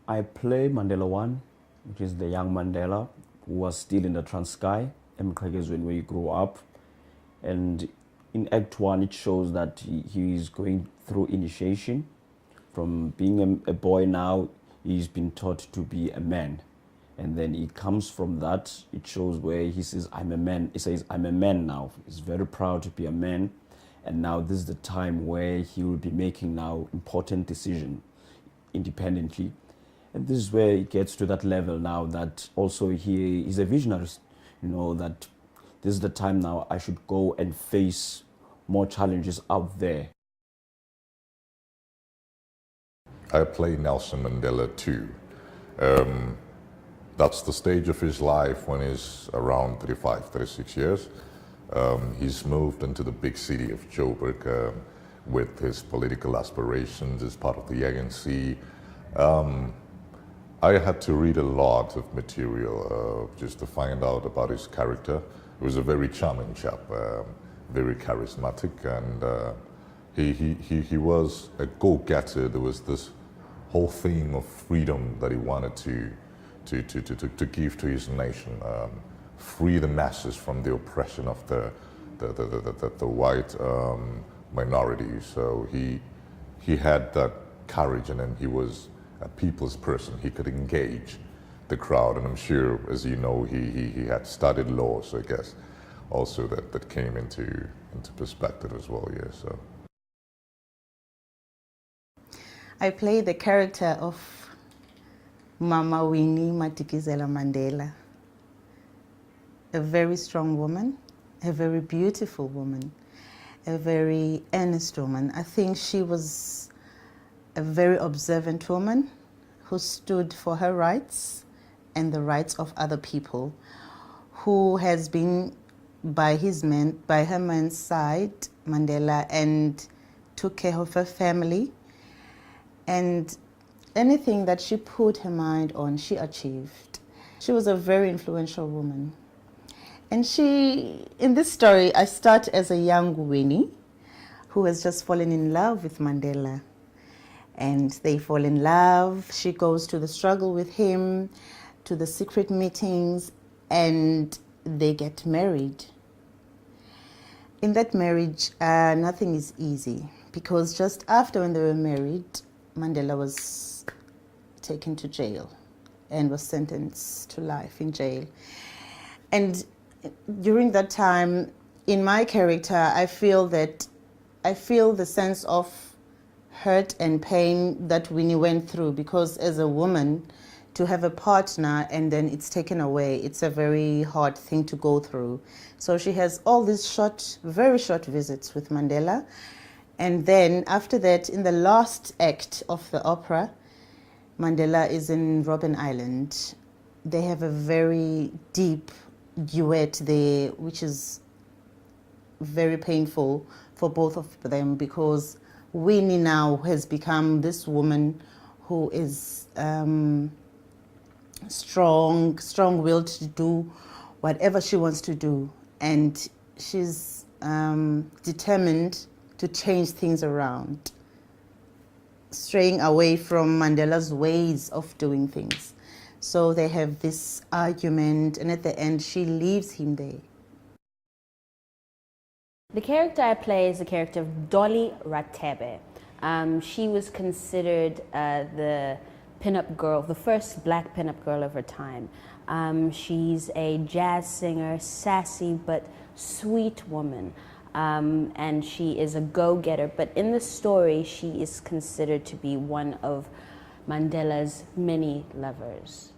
I play Mandela 1, which is the young Mandela who was still in the Transkei, where he grew up. And in Act 1, it shows that he is going through initiation. From being a boy now, he's been taught to be a man. And then he comes from that. It shows where he says, I'm a man. He says, I'm a man now. He's very proud to be a man. And now this is the time where he will be making now important decisions independently. And this is where it gets to that level now that also he is a visionary, that this is the time now I should go and face more challenges out there. I play Nelson Mandela too. That's the stage of his life when he's around 35, 36 years. He's moved into the big city of Joburg with his political aspirations as part of the ANC. I had to read a lot of material just to find out about his character. He was a very charming chap, very charismatic, and he was a go-getter. There was this whole theme of freedom that he wanted to give to his nation, free the masses from the oppression of the white minority. So he had that courage, and then he was a people's person. He could engage the crowd, and I'm sure, as you know, he had studied law, so I guess also that came into perspective as well. Yeah. So I play the character of Mama Winnie Madikizela Mandela, a very strong woman, a very beautiful woman, a very earnest woman. I think she was a very observant woman who stood for her rights and the rights of other people, who has been by her man's side, Mandela, and took care of her family. And anything that she put her mind on, she achieved. She was a very influential woman. And in this story, I start as a young Winnie who has just fallen in love with Mandela. And they fall in love. She goes to the struggle with him, to the secret meetings, and they get married. In that marriage, nothing is easy, because just after when they were married, Mandela was taken to jail and was sentenced to life in jail. And during that time, in my character, I feel the sense of hurt and pain that Winnie went through, because as a woman, to have a partner and then it's taken away, it's a very hard thing to go through. So she has all these very short visits with Mandela. And then after that, in the last act of the opera, Mandela is in Robben Island. They have a very deep duet there, which is very painful for both of them, because Winnie now has become this woman who is strong-willed to do whatever she wants to do. And she's determined to change things around, straying away from Mandela's ways of doing things. So they have this argument, and at the end, she leaves him there. The character I play is the character of Dolly Ratebe. She was considered the pinup girl, the first black pinup girl of her time. She's a jazz singer, sassy but sweet woman. And she is a go-getter, but in the story, she is considered to be one of Mandela's many lovers.